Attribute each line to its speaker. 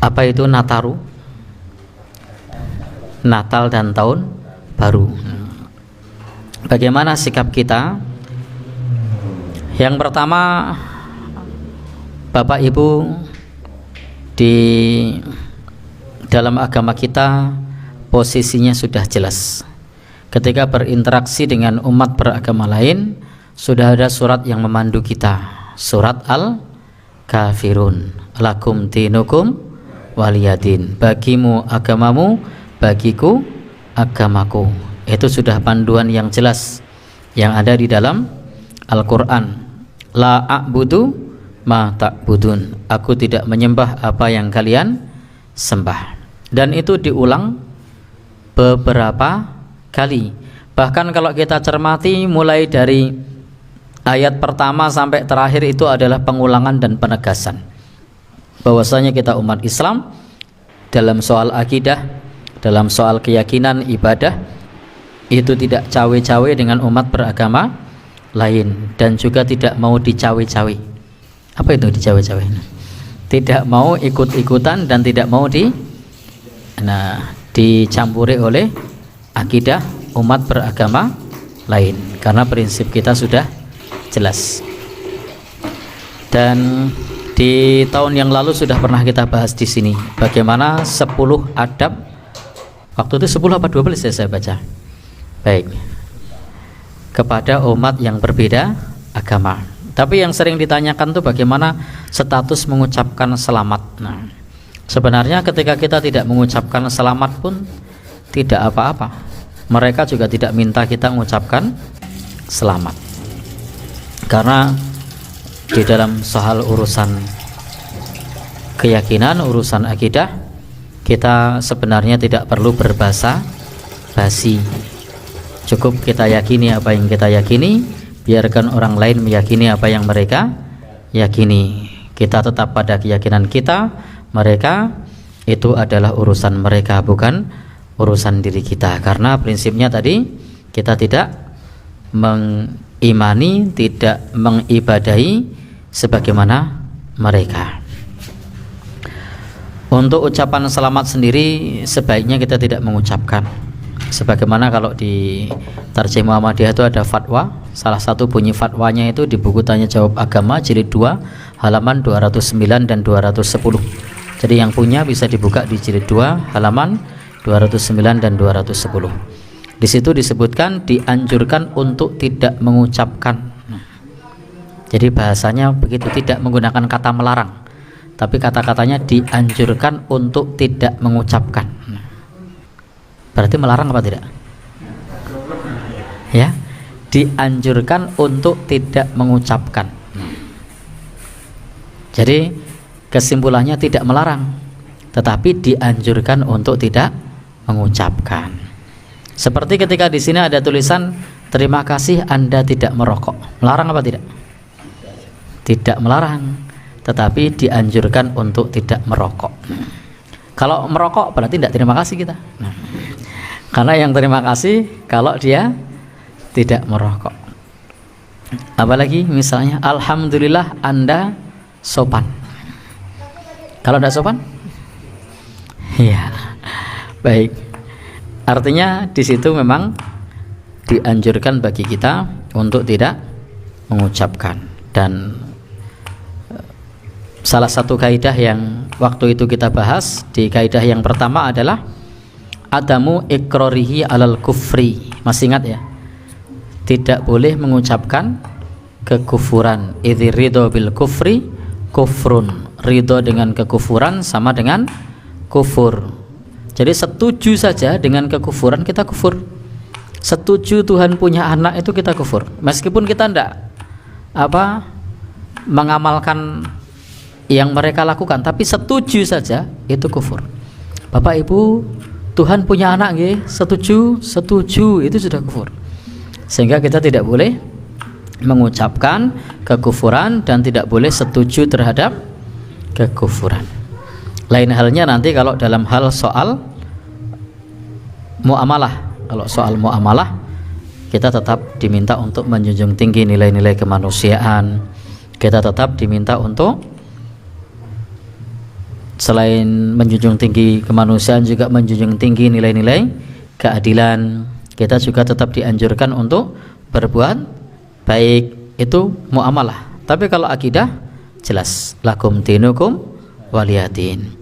Speaker 1: Apa itu Nataru? Natal dan tahun baru. Bagaimana sikap kita? Yang pertama, Bapak Ibu, di dalam agama kita posisinya sudah jelas. Ketika berinteraksi dengan umat beragama lain, sudah ada surat yang memandu kita, surat Al-Kafirun, lakum dinukum waliyadin, bagimu agamamu, bagiku agamaku. Itu sudah panduan yang jelas yang ada di dalam Al-Quran. La a'budu ma ta'budun, aku tidak menyembah apa yang kalian sembah. Dan itu diulang beberapa kali. Bahkan kalau kita cermati mulai dari ayat pertama sampai terakhir itu adalah pengulangan dan penegasan bahwasanya kita umat Islam dalam soal akidah, dalam soal keyakinan, ibadah, itu tidak cawe-cawe dengan umat beragama lain, dan juga tidak mau dicawe-cawe. Apa itu dicawe-cawe? Tidak mau ikut-ikutan dan tidak mau dicampuri oleh akidah umat beragama lain, karena prinsip kita sudah jelas. Dan di tahun yang lalu sudah pernah kita bahas di sini bagaimana 10 adab. Waktu itu 10 apa 12 ya saya baca. Baik. Kepada umat yang berbeda agama. Tapi yang sering ditanyakan tuh bagaimana status mengucapkan selamat. Nah, sebenarnya ketika kita tidak mengucapkan selamat pun tidak apa-apa. Mereka juga tidak minta kita mengucapkan selamat. Karena di dalam soal urusan keyakinan, urusan akidah, kita sebenarnya tidak perlu berbahasa basi. Cukup kita yakini apa yang kita yakini, biarkan orang lain meyakini apa yang mereka yakini. Kita tetap pada keyakinan kita, mereka itu adalah urusan mereka, bukan urusan diri kita. Karena prinsipnya tadi, kita tidak mengimani, tidak mengibadahi sebagaimana mereka. Untuk ucapan selamat sendiri sebaiknya kita tidak mengucapkan. Sebagaimana kalau di Tarjih Muhammadiyah itu ada fatwa. Salah satu bunyi fatwanya itu di buku Tanya Jawab Agama jilid 2 halaman 209 dan 210. Jadi yang punya bisa dibuka di jilid 2 halaman 209 dan 210. Di situ disebutkan dianjurkan untuk tidak mengucapkan. Jadi bahasanya begitu, tidak menggunakan kata melarang, tapi kata-katanya dianjurkan untuk tidak mengucapkan. Berarti melarang apa tidak? Ya, dianjurkan untuk tidak mengucapkan. Jadi kesimpulannya tidak melarang, tetapi dianjurkan untuk tidak mengucapkan. Seperti ketika di sini ada tulisan terima kasih Anda tidak merokok. Melarang apa tidak? Tidak melarang, tetapi dianjurkan untuk tidak merokok. Kalau merokok berarti tidak terima kasih kita. Karena yang terima kasih kalau dia tidak merokok. Apalagi misalnya alhamdulillah Anda sopan. Kalau tidak sopan? Ya. Baik. Artinya di situ memang dianjurkan bagi kita untuk tidak mengucapkan. Dan salah satu kaidah yang waktu itu kita bahas, di kaidah yang pertama adalah adamu ikrorihi alal kufri. Masih ingat ya? Tidak boleh mengucapkan kekufuran. Idzi ridho bil kufri kufrun. Ridho dengan kekufuran sama dengan kufur. Jadi setuju saja dengan kekufuran kita kufur. Setuju Tuhan punya anak itu kita kufur. Meskipun kita tidak mengamalkan yang mereka lakukan, tapi setuju saja itu kufur. Bapak Ibu, Tuhan punya anak nggih? Setuju, itu sudah kufur. Sehingga kita tidak boleh mengucapkan kekufuran dan tidak boleh setuju terhadap kekufuran. Lain halnya nanti kalau dalam hal soal muamalah. Kalau soal muamalah kita tetap diminta untuk menjunjung tinggi nilai-nilai kemanusiaan. Kita tetap diminta untuk selain menjunjung tinggi kemanusiaan juga menjunjung tinggi nilai-nilai keadilan. Kita juga tetap dianjurkan untuk berbuat baik, itu muamalah. Tapi kalau akidah jelas, lakum dinukum waliyadin.